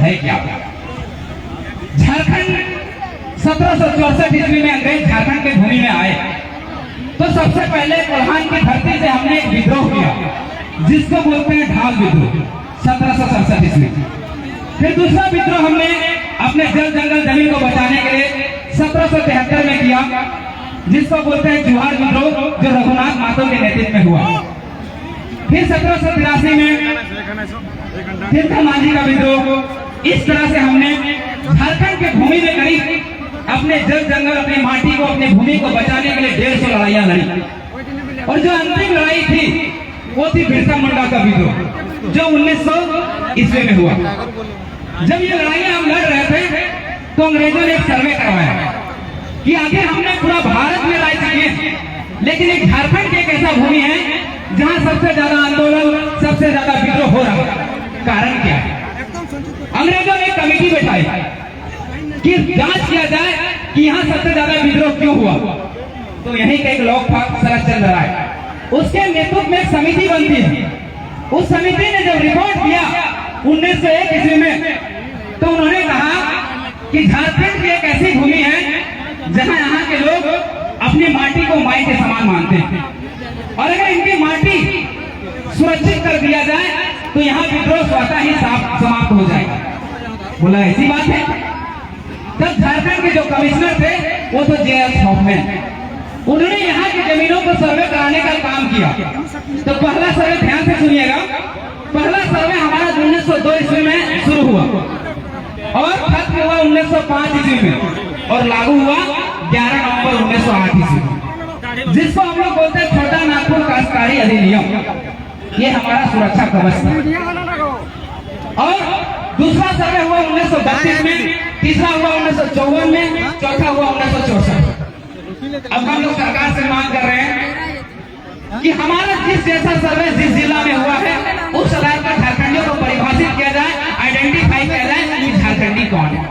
है क्या। झारखंड 1764 ईस्वी में अंग्रेज झारखंड के भूमि में आए तो सबसे पहले कोल्हान की धरती से हमने एक विद्रोह किया जिसको बोलते हैं ढाल विद्रोह 1767 ईस्वी। फिर दूसरा विद्रोह हमने अपने जल जंगल जमीन को बचाने के लिए 1773 में किया जिसको बोलते हैं जुहार विद्रोह जो रघुनाथ माथुर के नेतृत्व में हुआ। फिर 1783 में फिर मांझी का विद्रोह। इस तरह से हमने झारखंड के भूमि में करीब अपने जल जंगल अपनी माटी को अपनी भूमि को बचाने के लिए 150 लड़ाइयां लड़ी और जो अंतिम लड़ाई थी वो थी बिरसा मुंडा का विद्रोह जो 1900 ईस्वी में हुआ। जब ये लड़ाइयां हम लड़ रहे थे तो अंग्रेजों ने एक सर्वे करवाया कि आखिर हमने पूरा भारत में लड़ाई चाहिए लेकिन एक झारखंड की एक ऐसा भूमि है जहां सबसे ज्यादा आंदोलन सबसे ज्यादा विद्रोह हो रहा है। कारण क्या है? अंग्रेजों ने कमेटी बैठाई कि जांच किया जाए कि यहाँ सबसे ज्यादा विद्रोह क्यों हुआ। तो यही का एक लोक शरद राय उसके नेतृत्व में एक समिति बनती है। उस समिति ने जब रिपोर्ट दिया 1901 ईस्वी में तो उन्होंने कहा कि झारखंड की एक ऐसी भूमि है जहां यहाँ के लोग अपनी माटी को माई के समान मानते हैं और अगर इनकी माटी सुरक्षित कर दिया जाए तो यहाँ विद्रोह स्वतः ही समाप्त हो जाएगा। बोला ऐसी बात है। तब झारखंड के जो कमिश्नर थे वो तो जे.एस. हॉफमैन, उन्होंने यहाँ की जमीनों को सर्वे कराने का काम किया। तो पहला सर्वे ध्यान से सुनिएगा, पहला सर्वे हमारा 1902 ईस्वी में शुरू हुआ और खत्म हुआ 1905 ईस्वी में और लागू हुआ 11 नवंबर 1908 ईस्वी में, जिसको हम लोग बोलते हैं छोटा नागपुर काश्तकारी अधिनियम। ये हमारा सुरक्षा कवच था। और दूसरा सर्वे हुआ 1932 में, तीसरा हुआ 1954 में, चौथा हुआ 1964। अब हम लोग सरकार से मांग कर रहे हैं कि हमारा जिस जैसा सर्वे जिस जिला में हुआ है उस आधार पर झारखंडियों को परिभाषित किया जाए, आइडेंटिफाई किया जाए कि झारखंडी कौन है।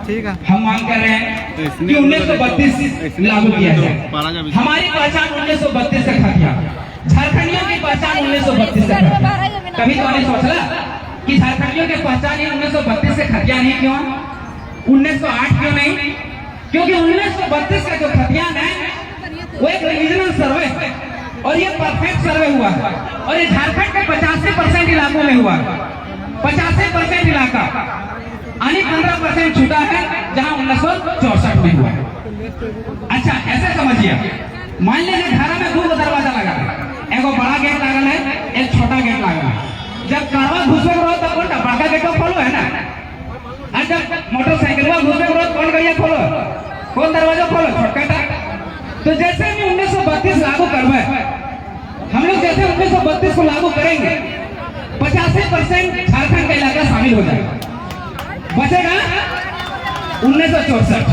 ठीक है, हम मांग कर रहे हैं कि 1932 लागू किया जाए। हमारी पहचान 1932 से खतिया, झारखंडियों की पहचान 1932 से खतिया। कभी तो नहीं सोचा कि झारखंडियों की पहचान 1932 से खतिया नहीं क्यों, 1908 क्यों नहीं? क्योंकि 1932 का जो खतियान है वो एक रीजनल सर्वे है और ये परफेक्ट सर्वे हुआ है और ये झारखंड के 85% इलाकों में हुआ है। 85% इलाका यानी 15% छूटा है जहां 1964 में हुआ है। अच्छा ऐसे समझिए, मान लीजिए धारा में 2 दरवाजा लगा है, एक बड़ा गेट लगा है एक छोटा गेट लगा है। जब कारवा घुसे रहो तब कौन बड़का गेट खोलो है ना, और जब मोटरसाइकिल घुसे रहो कौन गया खोलो, कौन दरवाजा खोलो, छोटा। तो जैसे हम 1932 लागू करवे, हम लोग जैसे 1932 को लागू करेंगे 85% झारखंड का इलाका शामिल हो जाएगा, बचेगा 1964।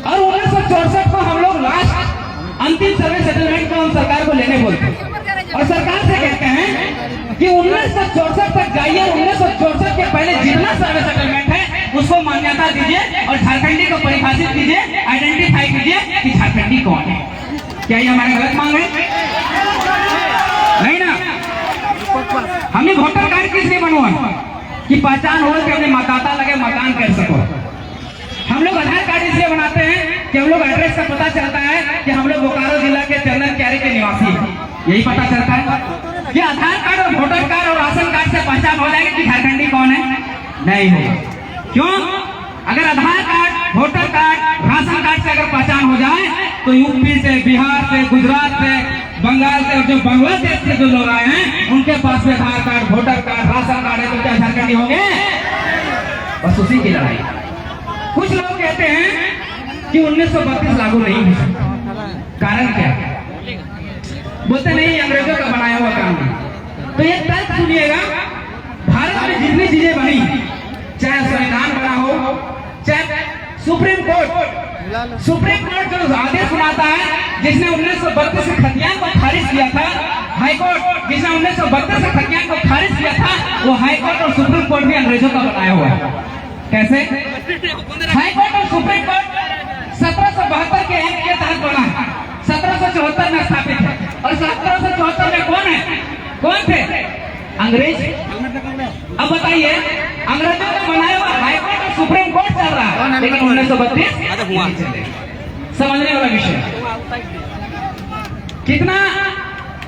और 1964 को हम लोग लास्ट अंतिम सर्वे सेटलमेंट को हम सरकार को लेने बोलते हैं और सरकार से कहते हैं कि 1964 तक जाइए, 1964 के पहले जितना सर्वे सेटलमेंट है उसको मान्यता दीजिए और झारखंडी को परिभाषित कीजिए, आइडेंटिफाई कीजिए कि झारखंडी कौन है। क्या ये हमारी गलत मांग है? नहीं ना। हमने वोटर कार्ड किस लिए बनवा कि पहचान हो कि अपने मतदाता लगे मतदान कर सको। हम लोग आधार कार्ड इसलिए बनाते हैं कि हम लोग एड्रेस का पता चलता है कि हम लोग बोकारो जिला के चंदन क्यारी के निवासी हैं, यही पता चलता है। ये आधार कार्ड और वोटर कार्ड और राशन कार्ड से पहचान हो जाएगी कि झारखंडी कौन है? नहीं होगा। क्यों? अगर Aadhaar card, voter card, ration card से अगर पहचान हो जाए तो यूपी से, बिहार से, गुजरात से, बंगाल से और जो बांग्लादेश से जो लोग आए हैं उनके पास में Aadhaar card, voter card, ration card है तो क्या झारखंडी होंगे? बस उसी की लड़ाई। कुछ लोग कहते हैं कि 1932 लागू नहीं हो सकता, कारण क्या? बोलते नहीं अंग्रेजों का बनाया हुआ काम है। तो ये तर्क सुनिएगा, भारत में जितनी चीजें बनी, चाहे संविधान बना हो, चाहे सुप्रीम कोर्ट जो आदेश सुनाता है जिसने 1932 से खतियान को खारिज किया था, हाई कोर्ट जिसने 1932 से खतियान को खारिज किया था, वो हाई कोर्ट और सुप्रीम कोर्ट भी अंग्रेजों का बनाया हुआ है। कैसे? हाई कोर्ट और सुप्रीम कोर्ट 1772 के एक्ट के तहत बना है, 1774 में स्थापित है और 1774 में कौन है, कौन थे? अंग्रेज। अब बताइए अंग्रेजों ने 1932 समझने वाला विषय। कितना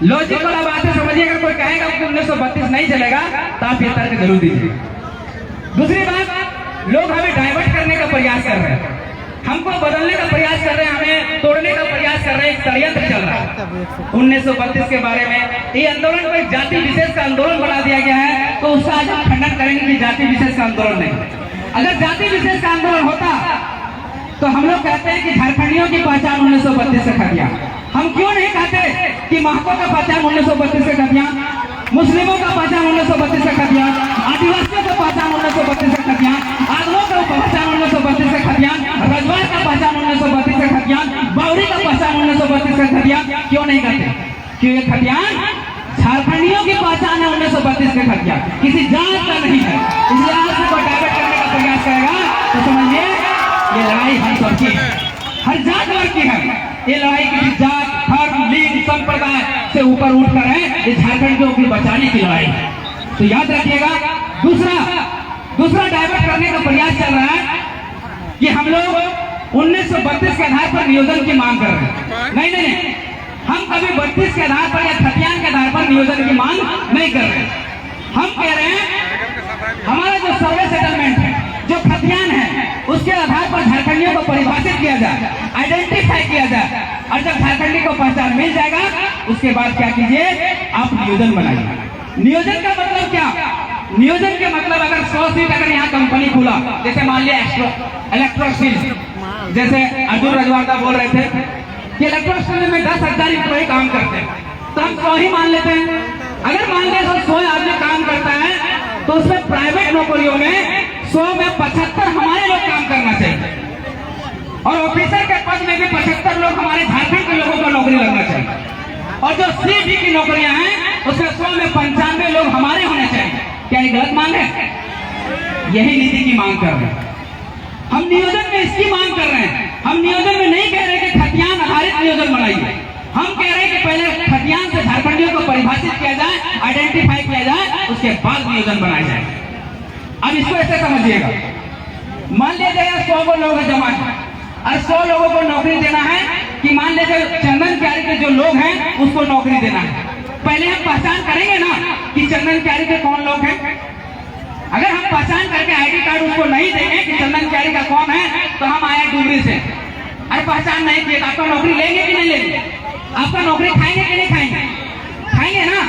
लॉजिक वाला बात है, समझिए। अगर कोई कहेगा कि 1932 नहीं चलेगा तो आप ये तर्क जरूर दीजिए। दूसरी बात, लोग हमें डाइवर्ट करने का प्रयास कर रहे हैं, हमको बदलने का प्रयास कर रहे हैं, हमें तोड़ने का प्रयास कर रहे हैं। एक षड्यंत्र चल रहा है 1932 के बारे में। ये आंदोलन को एक जाति विशेष का आंदोलन बना दिया गया है, तो उसका आज हम खंडन करेंगे कि जाति विशेष का आंदोलन नहीं। अगर जाति विशेष का आंदोलन होता तो हम लोग कहते हैं कि झारखंडियों की पहचान 1932 से खतिया। हम क्यों नहीं कहते कि महतो का पहचान 1932 से खतिया, मुस्लिमों का पहचान 1932 से खतिया, आदिवासियों का पहचान 1932 से खतिया, आदमों का पहचान 1932 से खतिया, रजवाड़ का पहचान 1932 से खतिया, बावरी का पहचान 1932 से खतिया। क्यों नहीं कहते? क्यों ये खतियान झारखंडियों की पहचान है 1932 के खतिया, किसी जात का नहीं है। इसलिए आज से कोई डाइवर्ट करने का प्रयास करेगा तो समझिए ये लड़ाई हम सबकी है, हर जात वर्ग की है। ये लड़ाई किसी जात, धर्म, लिंग, संप्रदाय से ऊपर उठकर है, ये झारखंडियों की बचाने की लड़ाई है। तो याद रखिएगा। दूसरा डाइवर्ट करने का प्रयास चल रहा है कि हम लोग 1932 के आधार पर नियोजन की मांग कर रहे हैं। नहीं, हम कभी 32 के आधार पर या खतियान के आधार पर नियोजन की मांग नहीं कर रहे। हम कह रहे हैं हमारा जो सर्वे सेटलमेंट है, जो खतियान है, उसके आधार पर झारखंडियों को परिभाषित किया जाए, आइडेंटिफाई किया जाए। और जब झारखंडी को पहचान मिल जाएगा उसके बाद क्या कीजिए, आप नियोजन बनाइए। नियोजन का मतलब क्या? नियोजन के मतलब अगर 100 सीट अगर यहाँ कंपनी खुला, जैसे मान लिया इलेक्ट्रोस्टील, जैसे अर्जुन रजवाड़ा बोल रहे थे कि इलेक्ट्रोस्टील में 10,000 एम्प्लॉय काम करते हैं, तो हम 100 ही मान लेते हैं। अगर मान लिया 100 आदमी काम करता है तो उसमें प्राइवेट नौकरियों में 100 में 75 हमारे लोग काम करना चाहिए, और ऑफिसर के पद में भी 75 लोग हमारे झारखंड के लोगों को नौकरी लगना चाहिए, और जो सीडी की नौकरियां हैं उसमें 100 में 95 लोग हमारे होने चाहिए। क्या ये गलत मांग है? यही नीति की मांग कर रहे हैं हम। नियोजन में इसकी मांग कर रहे हैं। हम नियोजन में नहीं कह रहे कि खतियान आधारित नियोजन बनाइए, हम कह रहे हैं कि पहले खतियान से झारखंडियों को परिभाषित किया जाए, आइडेंटिफाई किया जाए, उसके बाद नियोजन बनाया जाए। अब इसको ऐसे समझिएगा, मान लीजिए 100 लोग जमा है और 100 लोगों को नौकरी देना है, कि मान लीजिए चंदन क्यारी के जो लोग हैं उसको नौकरी देना है। पहले हम पहचान करेंगे ना कि चंदन क्यारी के कौन लोग हैं। अगर हम पहचान करके आईडी कार्ड उसको नहीं देंगे कि चंदन क्यारी का कौन है, तो हम आए डुगरी से, अरे पहचान नहीं किए, आपका नौकरी लेंगे कि नहीं लेंगे? आपका नौकरी खाएंगे कि नहीं खाएंगे? खाएंगे ना।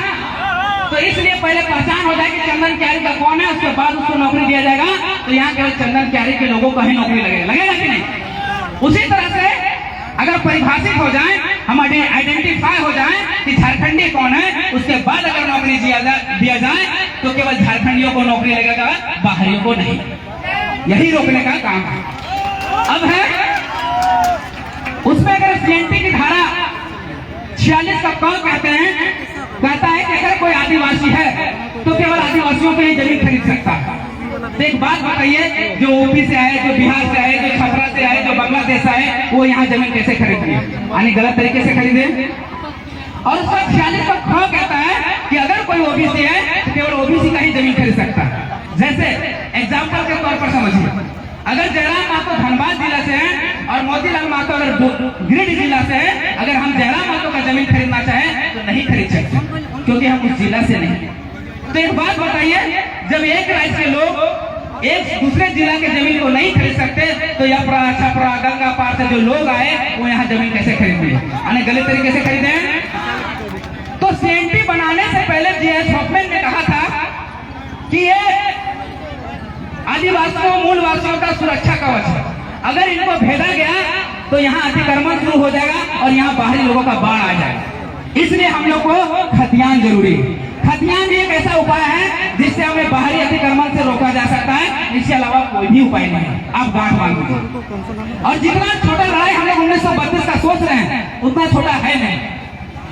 तो इसलिए पहले पहचान हो जाए कि चंदन क्यारी का कौन है, उसके बाद उसको नौकरी दिया जाएगा। तो यहाँ केवल चंदन क्यारी के लोगों को ही नौकरी लगेगा कि नहीं? उसी तरह से अगर परिभाषित हो जाए, हम आइडेंटिफाई हो जाए कि झारखंडी कौन है, उसके बाद अगर नौकरी दिया जाए तो केवल झारखंडियों को नौकरी लगेगा, बाहरियों को नहीं। यही रोकने का काम है। अब है उसमें अगर सीएनटी की धारा 46 का कौन कहता है कि अगर कोई आदिवासी है तो केवल आदिवासियों को ही जमीन खरीद सकता है। तो एक बात बताइए, जो यूपी से आए, जो बिहार से आए, जो छपरा से आए, जो बांग्लादेश से आए, वो यहाँ जमीन कैसे खरीदे? यानी गलत तरीके से खरीदे। और उसका 46 का ख कहता है कि अगर कोई ओबीसी है तो केवल ओबीसी का ही जमीन खरीद सकता है। जैसे एग्जाम्पल के तौर पर समझिए, अगर जयराम महतो धनबाद जिला से है और मोतीलाल महतो अगर गिरिडीह जिला से है, अगर हम जयराम महतो का जमीन खरीदना चाहें तो नहीं खरीद सकते, क्योंकि हम उस जिला से नहीं। तो एक बात बताइए, जब एक राज्य के लोग एक दूसरे जिला के जमीन को नहीं खरीद सकते, तो यपरा, छपरा, गंगा पार से जो लोग आए वो यहाँ जमीन कैसे खरीदे? यानी गलत तरीके से खरीदे। तो सीएनटी बनाने से पहले जीएस हॉफमैन ने कहा था कि ये आदिवासियों, मूलवासियों का सुरक्षा कवच है। अगर इनको भेजा गया तो यहाँ अतिक्रमण शुरू हो जाएगा और यहाँ बाहरी लोगों का बाढ़ आ जाएगा। इसलिए हम लोग को खतियान जरूरी है। खतियान भी एक ऐसा उपाय है जिससे हमें बाहरी अतिक्रमण से रोका जा सकता है। इसके अलावा कोई भी उपाय नहीं है। आप गांठ बांध लीजिए। और जितना छोटा लड़ाई हम लोग 1932 का सोच रहे हैं उतना छोटा है नहीं।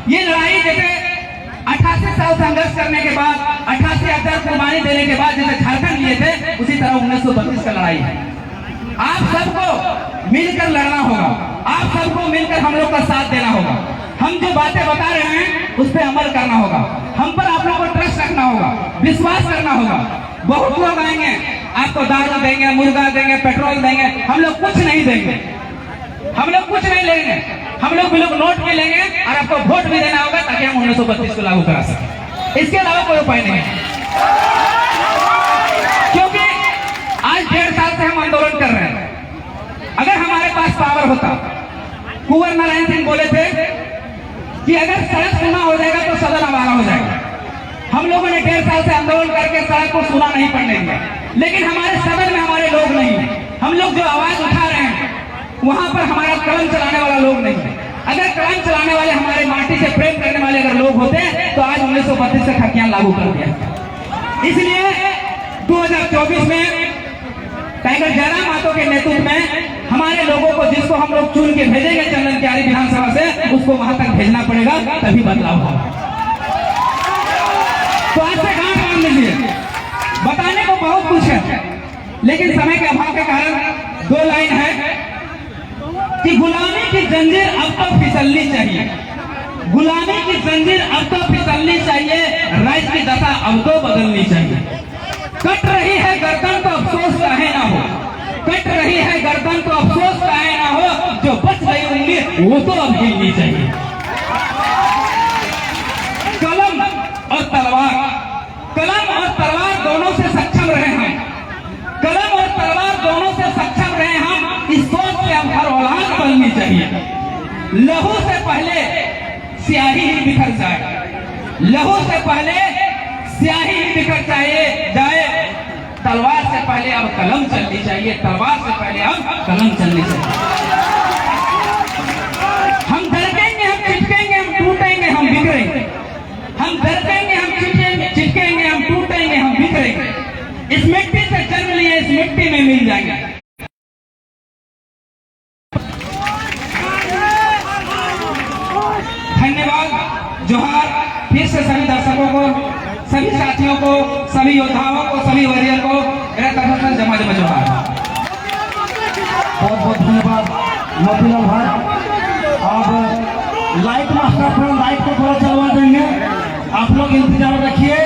ये लड़ाई जैसे 88 साल संघर्ष करने के बाद, 88,000 कुर्बानी देने के बाद जैसे झारखंड लिए थे, उसी तरह 1932 का लड़ाई है। आप सबको मिलकर लड़ना होगा, आप सबको मिलकर हम लोग का साथ देना होगा। हम जो बातें बता रहे हैं उस पर अमल करना होगा। हम पर आप लोगों को ट्रस्ट रखना होगा, विश्वास करना होगा। बहुत लोग आएंगे आपको दारू देंगे, मुर्गा देंगे, पेट्रोल देंगे, हम लोग कुछ नहीं देंगे, हम लोग कुछ नहीं लेंगे, हम लोग नोट भी लेंगे और आपको वोट भी देना होगा ताकि हम 1932 को लागू करा सकें। इसके अलावा कोई उपाय नहीं है, क्योंकि आज 1.5 साल से हम आंदोलन कर रहे हैं। अगर हमारे पास पावर होता, कुंवर नारायण सिंह बोले थे कि अगर सड़क सुना हो जाएगा तो सदन हमारा हो जाएगा। हम लोगों ने 1.5 साल से आंदोलन करके सड़क को सुना नहीं पड़ने दिया, लेकिन हमारे सदन में हमारे लोग नहीं है। हम लोग जो आवाज उठा रहे हैं वहां पर हमारा कलम चलाने वाला लोग नहीं है। अगर कलम चलाने वाले हमारे माटी से प्रेम करने वाले अगर लोग होते तो आज 1932 का खतियान लागू कर दिया। इसलिए 2024 में टाइगर जयराम महतो के नेतृत्व में हमारे लोगों को, जिसको हम लोग चुन के भेजेंगे चंदन क्यारी विधानसभा से, उसको वहां तक भेजना पड़ेगा, तभी बदलाव होगा। तो आज से गांठ बांध लीजिए। बताने को बहुत कुछ है, लेकिन समय के अभाव के कारण 2 लाइन है कि गुलामी की जंजीर अब तो फिसलनी चाहिए, गुलामी की जंजीर अब तो फिसलनी चाहिए, राज्य की दशा अब तो बदलनी चाहिए। कट रही है गर्दन तो अफसोस काहे ना हो, कट रही है गर्दन तो अफसोस काहे ना हो, जो बच गई उंगली वो तो अब हिलनी चाहिए। कलम और तलवार, कलम और तलवार दोनों से सक्षम रहे हम, कलम और तलवार दोनों से सक्षम रहे हम। इस सोच से अब हर औलाद बननी चाहिए। लहू से पहले स्याही ही बिखर जाए, लहू से पहले स्याही ही बिखर जाए, तलवार से पहले अब कलम चलनी चाहिए, तलवार से पहले अब कलम चलनी चाहिए। हम धड़केंगे, हम चिपकेंगे, हम टूटेंगे, हम बिखरेंगे, हम धड़केंगे, हम चिपकेंगे, हम टूटेंगे, हम बिखरेंगे। इस मिट्टी से जन्म लिए, इस मिट्टी में मिल जाएंगे। धन्यवाद, जोहार फिर से सभी दर्शकों को, सभी साथियों को, सभी योद्धाओं को, सभी वॉरियर को मेरा तरफ से जमा जोहार। बहुत बहुत धन्यवाद मोतीलाल भाई। अब लाइट मास्टर थोड़ा लाइट को थोड़ा चलवा देंगे, आप लोग इंतजार रखिए।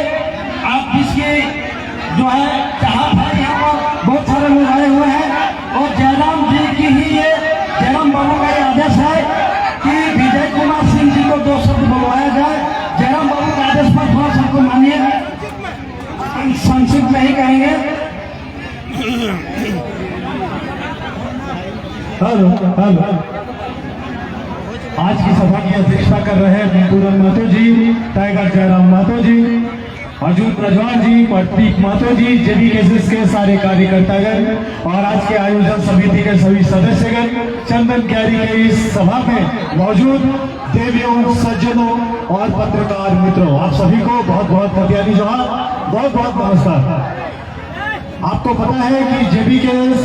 आप जिसकी जो है चाहत है, यहाँ पर बहुत सारे लोग आए हुए हैं और जयराम जी की ही ये जयराम बाबू का ये आदेश है कि विजय कुमार सिंह जी को 2 शब्द बुलवाया जाए। जयराम बाबू के आदेश पर थोड़ा सबको मानिए, संक्षिप्त में ही कहेंगे। हेलो हेलो, आज की सभा की अध्यक्षता कर रहे हैं पूरन महतो जी, टाइगर जयराम महतो जी, अर्जुन प्रज्वाल जी, प्रतीक महतो जी, जेबीकेएसएस के सारे कार्यकर्तागण और आज के आयोजन समिति के सभी सदस्यगण, चंदन क्यारी के इस सभा में मौजूद देवियों, सज्जनों और पत्रकार मित्रों, आप सभी को बहुत बहुत कतियानी जोहार, बहुत बहुत नमस्कार। आपको पता है कि जेबीकेएस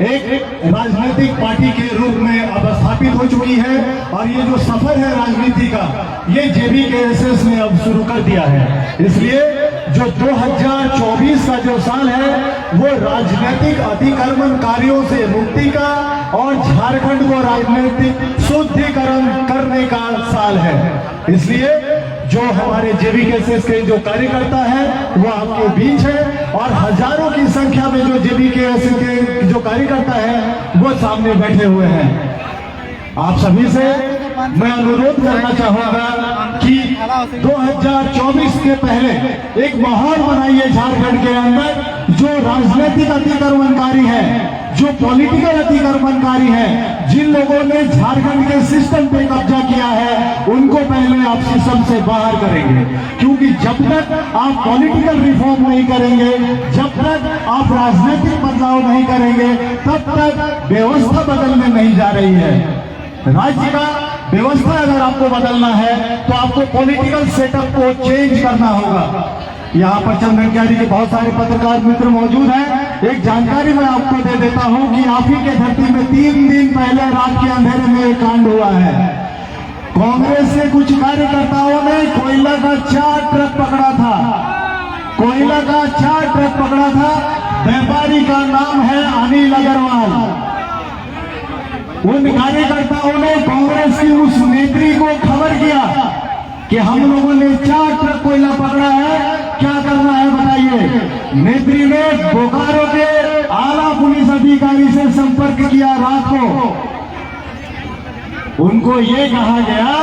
एक राजनीतिक पार्टी के रूप में अब स्थापित हो चुकी है और ये जो सफर है राजनीति का, ये जेबीकेएस ने अब शुरू कर दिया है। इसलिए जो 2024 का जो साल है वो राजनीतिक अतिक्रमणकारियों से मुक्ति का और झारखंड को राजनीतिक शुद्धिकरण करने का साल है। इसलिए जो हमारे जेबीकेएस के जो कार्यकर्ता है वो आपके बीच है और हजारों की संख्या में जो जेबीकेएस के जो कार्यकर्ता है वो सामने बैठे हुए हैं। आप सभी से मैं अनुरोध करना चाहूंगा कि 2024 के पहले एक माहौल बनाइए झारखंड के अंदर, जो राजनीतिक अतिक्रमणकारी है, जो पॉलिटिकल अतिक्रमणकारी है, जिन लोगों ने झारखंड के सिस्टम पे कब्जा किया है, उनको पहले आप सिस्टम से बाहर करेंगे। क्योंकि जब तक आप पॉलिटिकल रिफॉर्म नहीं करेंगे, जब तक आप राजनीतिक बदलाव नहीं करेंगे, तब तक व्यवस्था बदलने नहीं जा रही है। राज्य का व्यवस्था अगर आपको बदलना है तो आपको पॉलिटिकल सेटअप को चेंज करना होगा। यहाँ पर चंदन क्यारी के बहुत सारे पत्रकार मित्र मौजूद हैं। एक जानकारी मैं आपको दे देता हूँ कि आप ही के धरती में 3 दिन पहले रात के अंधेरे में एक कांड हुआ है। कांग्रेस के कुछ कार्यकर्ताओं ने कोयला का 4 ट्रक पकड़ा था, कोयला का 4 ट्रक पकड़ा था। व्यापारी का नाम है अनिल अग्रवाल। उन कार्यकर्ताओं ने कांग्रेस की उस नेत्री को खबर किया कि हम लोगों ने 4 ट्रक कोयला पकड़ा है क्या करना है बताइए। नेत्री ने बोकारो के आला पुलिस अधिकारी से संपर्क किया रात को। उनको ये कहा गया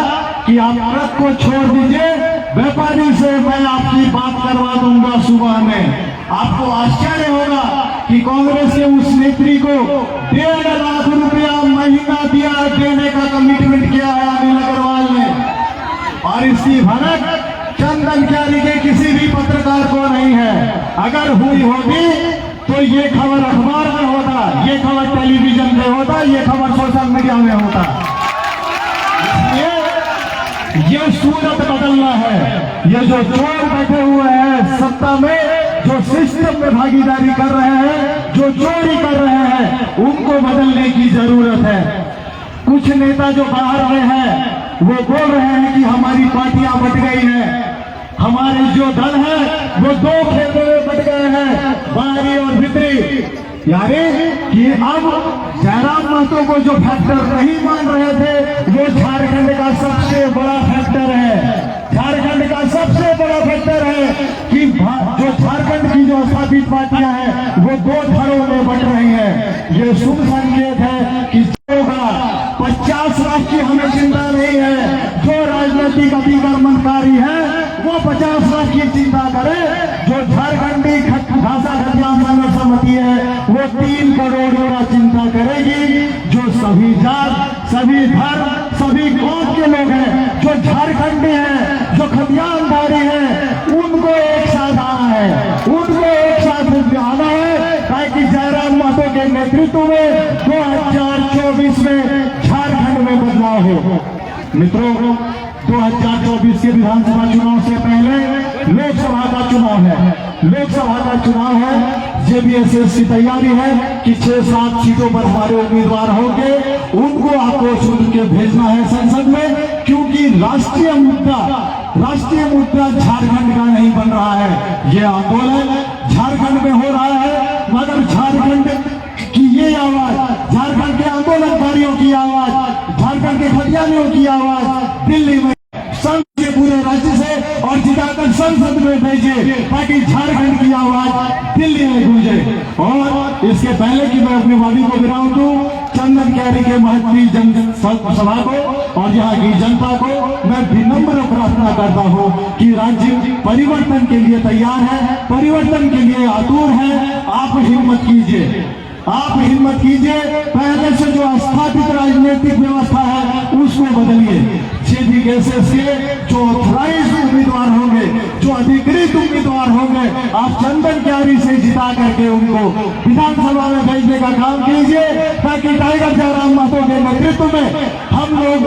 कि आप ट्रक को छोड़ दीजिए, व्यापारी से मैं आपकी बात करवा दूंगा सुबह में। आपको आश्चर्य होगा कि कांग्रेस के उस नेत्री को 1.5 लाख रुपया महीना देने का कमिटमेंट किया है अनिल अग्रवाल ने, और इसकी भनक चंदन क्यारी के किसी भी पत्रकार को नहीं है। अगर हुई होती तो ये खबर अखबार में होता, ये खबर टेलीविजन पे होता, ये खबर सोशल मीडिया में होता। ये सूरत बदलना है। ये जो चोर बैठे हुए हैं सत्ता में, जो सिस्टम में भागीदारी कर रहे हैं, जो चोरी कर रहे हैं, उनको बदलने की जरूरत है। कुछ नेता जो बाहर आए हैं वो बोल रहे हैं कि हमारी पार्टियां बट गई हैं, हमारे जो दल है वो 2 खेतों में बट गए हैं, बाहरी और भीतरी। यानी कि अब जयराम महतो को जो फैक्टर नहीं मान रहे थे वो झारखंड का सबसे बड़ा फैक्टर है। झारखंड का सबसे बड़ा फैक्टर है कि जो झारखंड की जो स्थापित पार्टियां हैं वो 2 धड़ों में बट रही हैं। ये शुभ संकेत है कि 50 लाख की हमें चिंता नहीं है। जो राजनीतिक अतिक्रमणकारी है वो 50 लाख की चिंता करे। जो झारखंडी भाषा खतियान संघर्ष समिति है वो 3 करोड़ का चिंता करेगी। जो सभी जात, सभी धर्म, सभी कौम के लोग हैं, जो झारखंडी हैं, जो खतियानदारी हैं, उनको एक साथ आना है, उनको एक साथ आना है ताकि जयराम महतो के नेतृत्व में 2024 में झारखंड में बदलाव हो। मित्रों, 2024 के विधानसभा चुनाव से पहले लोकसभा का चुनाव है। लोकसभा का चुनाव है, जेबीएसएस की तैयारी है कि 6-7 सीटों पर हमारे उम्मीदवार होंगे, उनको आपको चुन के भेजना है संसद में, क्योंकि राष्ट्रीय मुद्दा झारखंड का नहीं बन रहा है। ये आंदोलन झारखंड में हो रहा है, मगर झारखंड की ये आवाज, झारखंड के आंदोलनकारियों की आवाज, झारखंड के खतियानियों की आवाज दिल्ली में संघ के पूरे राज्य से और जिताकर संसद में भेजे ताकि झारखंड की आवाज दिल्ली में गूंजे। और इसके पहले कि मैं अपनी वादी को विराम दूं, चंदन क्यारी के महत्वी जनसभा को और यहाँ की जनता को मैं विनम्र प्रार्थना करता हूँ कि राज्य परिवर्तन के लिए तैयार है, परिवर्तन के लिए आतुर है। आप हिम्मत कीजिए, आप हिम्मत कीजिए। पहले से जो स्थापित राजनीतिक व्यवस्था है उसको बदलिए। जेबीएसएस के जो ऑथराइज्ड उम्मीदवार होंगे, जो अधिकृत उम्मीदवार होंगे, आप चंदन क्यारी से जिता करके उनको विधानसभा में भेजने का काम कीजिए ताकि टाइगर जयराम महतो के नेतृत्व में हम लोग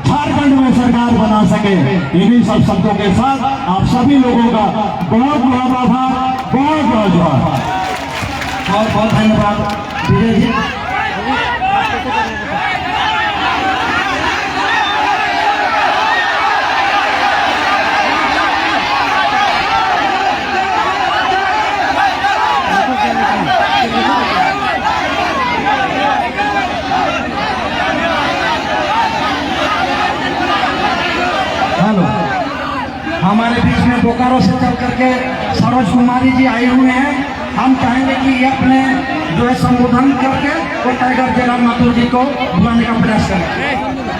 झारखंड में सरकार बना सके। इन्हीं सब शब्दों के साथ आप सभी लोगों का बहुत बहुत आभार, बहुत बहुत जोहार। बहुत बहुत धन्यवाद विजय जी। हेलो, हमारे बीच में बोकारो से चल करके सरोज कुमारी जी आए हुए हैं। हम चाहेंगे कि ये अपने जो है संबोधन करके और टाइगर जयराम महतो जी को बुलाने का प्रयास करें।